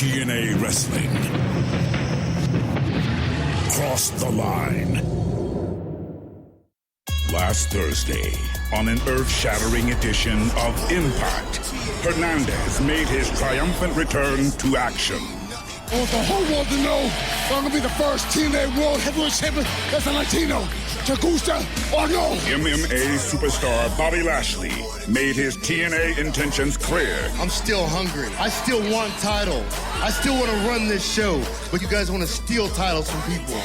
TNA Wrestling. Cross the line. Last Thursday, on an earth-shattering edition of Impact, Hernandez made his triumphant return to action. I want the whole world to know I'm going to be the first TNA World Heavyweight Champion that's a Latino. ¿Te gusta or no? MMA superstar Bobby Lashley made his TNA intentions clear. I'm still hungry. I still want titles. I still want to run this show, but you guys want to steal titles from people.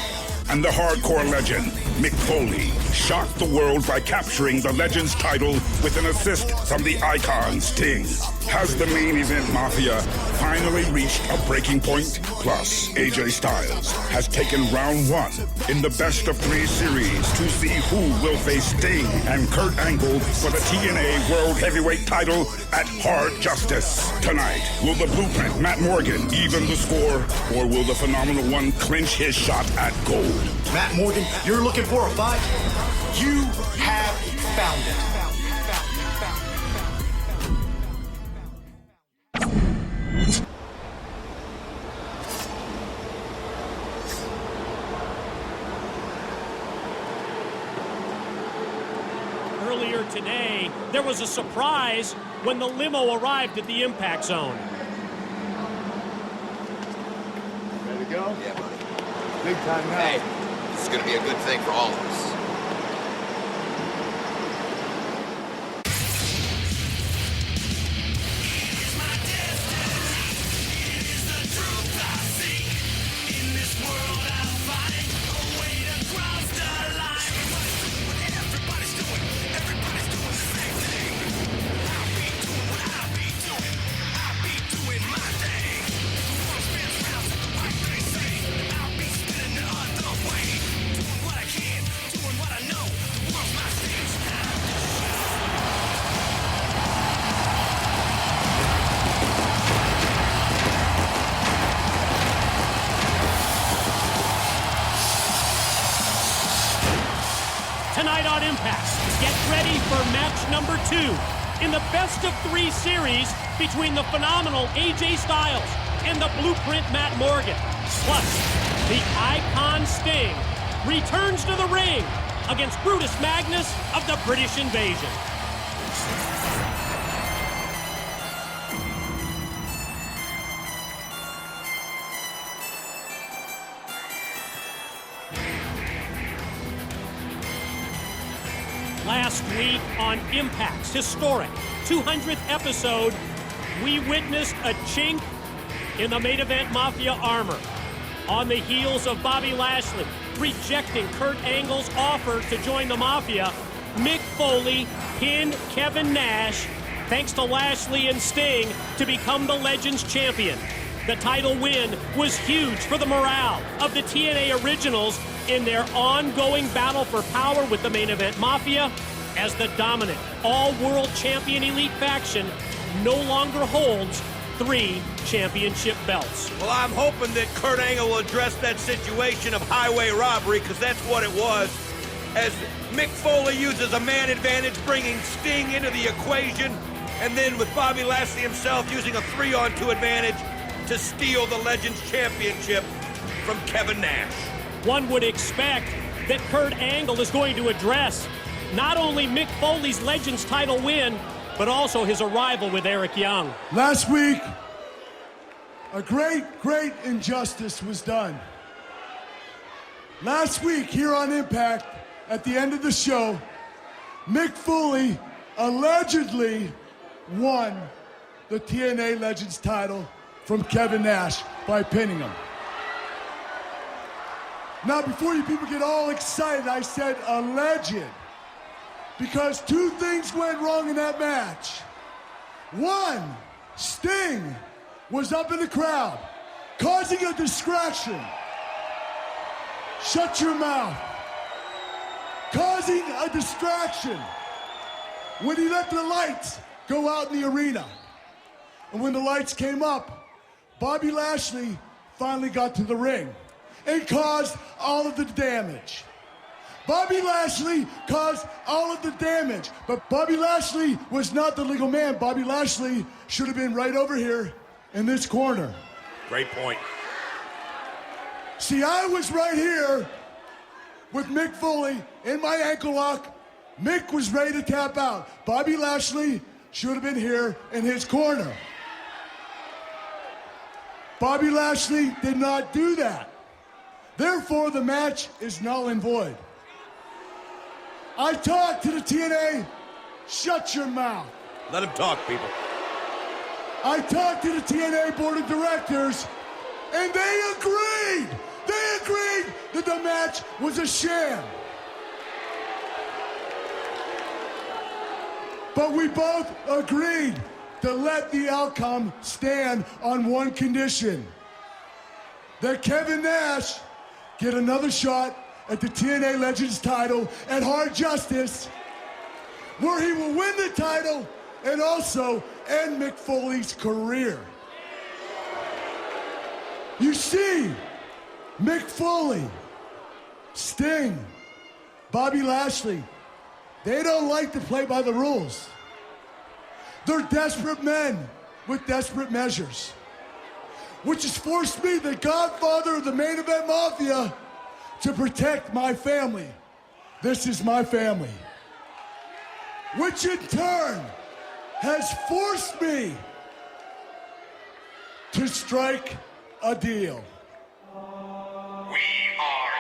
And the hardcore legend, Mick Foley, shocked the world by capturing the Legends title with an assist from the icon Sting. Has the main event Mafia finally reached a breaking point? Plus, AJ Styles has taken round one in the best of three series to see who will face Sting and Kurt Angle for the TNA World Heavyweight title at Hard Justice. Tonight, will the Blueprint Matt Morgan even the score, or will the Phenomenal One clinch his shot at gold? Matt Morgan, you're looking for a fight? You have found it. Earlier today, there was a surprise when the limo arrived at the Impact Zone. Ready to go? Yeah, buddy. Big time now. Hey, this is going to be a good thing for all of us. Tonight on Impact, get ready for match number 2 in the best of 3 series between the phenomenal AJ Styles and the Blueprint Matt Morgan. Plus, the icon Sting returns to the ring against Brutus Magnus of the British Invasion. Last week on Impact's historic 200th episode, we witnessed a chink in the main event Mafia armor. On the heels of Bobby Lashley rejecting Kurt Angle's offer to join the Mafia, Mick Foley pinned Kevin Nash, thanks to Lashley and Sting, to become the Legends champion. The title win was huge for the morale of the TNA Originals in their ongoing battle for power with the main event Mafia, as the dominant all-world champion elite faction no longer holds 3 championship belts. Well, I'm hoping that Kurt Angle will address that situation of highway robbery, because that's what it was, as Mick Foley uses a man advantage, bringing Sting into the equation, and then with Bobby Lashley himself using a 3-on-2 advantage to steal the Legends Championship from Kevin Nash. One would expect that Kurt Angle is going to address not only Mick Foley's Legends title win, but also his arrival with Eric Young. Last week, a great injustice was done. Last week, here on Impact, at the end of the show, Mick Foley allegedly won the TNA Legends title from Kevin Nash by pinning him. Now, before you people get all excited, I said alleged, because 2 things went wrong in that match. 1, Sting was up in the crowd, causing a distraction. Shut your mouth. Causing a distraction when he let the lights go out in the arena. And when the lights came up, Bobby Lashley finally got to the ring and caused all of the damage. Bobby Lashley caused all of the damage, but Bobby Lashley was not the legal man. Bobby Lashley should have been right over here in this corner. Great point. See, I was right here with Mick Foley in my ankle lock. Mick was ready to tap out. Bobby Lashley should have been here in his corner. Bobby Lashley did not do that. Therefore, the match is null and void. I talked to the TNA. Shut your mouth. Let him talk, people. I talked to the TNA board of directors, and they agreed. They agreed that the match was a sham. But we both agreed to let the outcome stand on one condition: that Kevin Nash get another shot at the TNA Legends title at Hard Justice, where he will win the title and also end Mick Foley's career. You see, Mick Foley, Sting, Bobby Lashley, they don't like to play by the rules. They're desperate men with desperate measures, which has forced me, the godfather of the main event mafia, to protect my family. This is my family. Which in turn has forced me to strike a deal. We are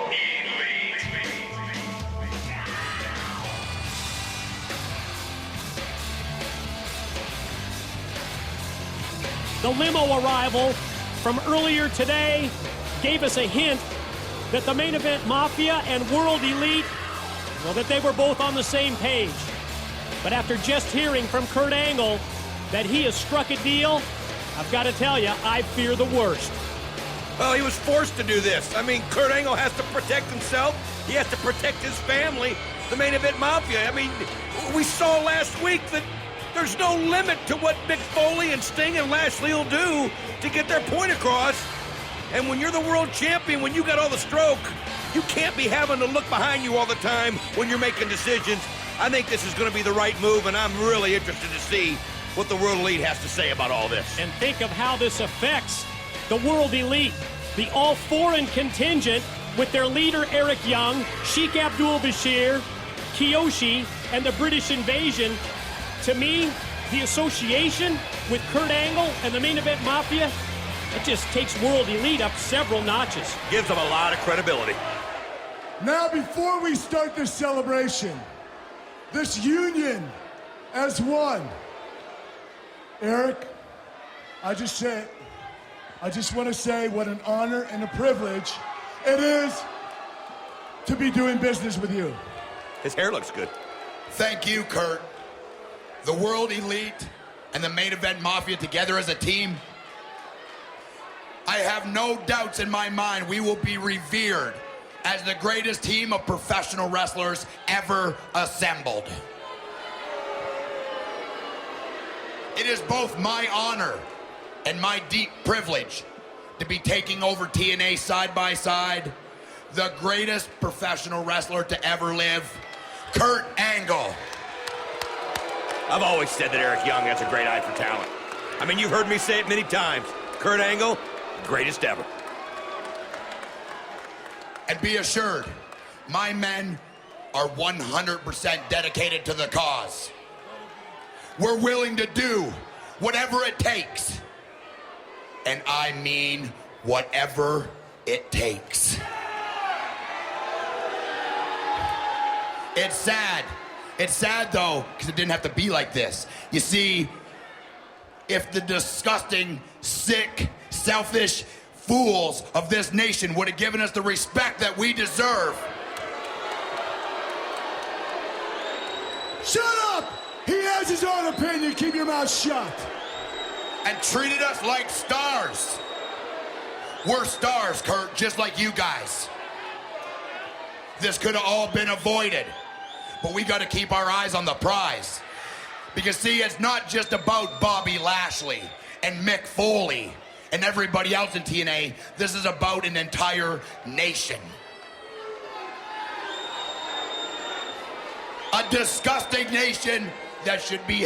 elite. The limo arrival from earlier today gave us a hint that the main event Mafia and World Elite, well, that they were both on the same page. But after just hearing from Kurt Angle that he has struck a deal, I've got to tell you, I fear the worst. Well, he was forced to do this. I mean, Kurt Angle has to protect himself. He has to protect his family, the main event Mafia. I mean, we saw last week that there's no limit to what Mick Foley and Sting and Lashley will do to get their point across. And when you're the world champion, when you got all the stroke, you can't be having to look behind you all the time when you're making decisions. I think this is going to be the right move, and I'm really interested to see what the World Elite has to say about all this. And think of how this affects the World Elite, the all-foreign contingent with their leader Eric Young, Sheik Abdul-Bashir, Kiyoshi, and the British Invasion. To me, the association with Kurt Angle and the main event Mafia, it just takes World Elite up several notches. Gives them a lot of credibility. Now, before we start this celebration, this union as one, Eric, I just want to say what an honor and a privilege it is to be doing business with you. His hair looks good. Thank you, Kurt. The World Elite and the main event Mafia together as a team, I have no doubts in my mind we will be revered as the greatest team of professional wrestlers ever assembled. It is both my honor and my deep privilege to be taking over TNA side by side, the greatest professional wrestler to ever live, Kurt Angle. I've always said that Eric Young has a great eye for talent. I mean, you've heard me say it many times. Kurt Angle, greatest ever. And be assured, my men are 100% dedicated to the cause. We're willing to do whatever it takes. And I mean whatever it takes. It's sad. It's sad, though, because it didn't have to be like this. You see, if the disgusting, sick, selfish fools of this nation would have given us the respect that we deserve. Shut up! He has his own opinion. Keep your mouth shut. And treated us like stars. We're stars, Kurt, just like you guys. This could have all been avoided, but we got to keep our eyes on the prize. Because, see, it's not just about Bobby Lashley and Mick Foley and everybody else in TNA. This is about an entire nation. A disgusting nation that should be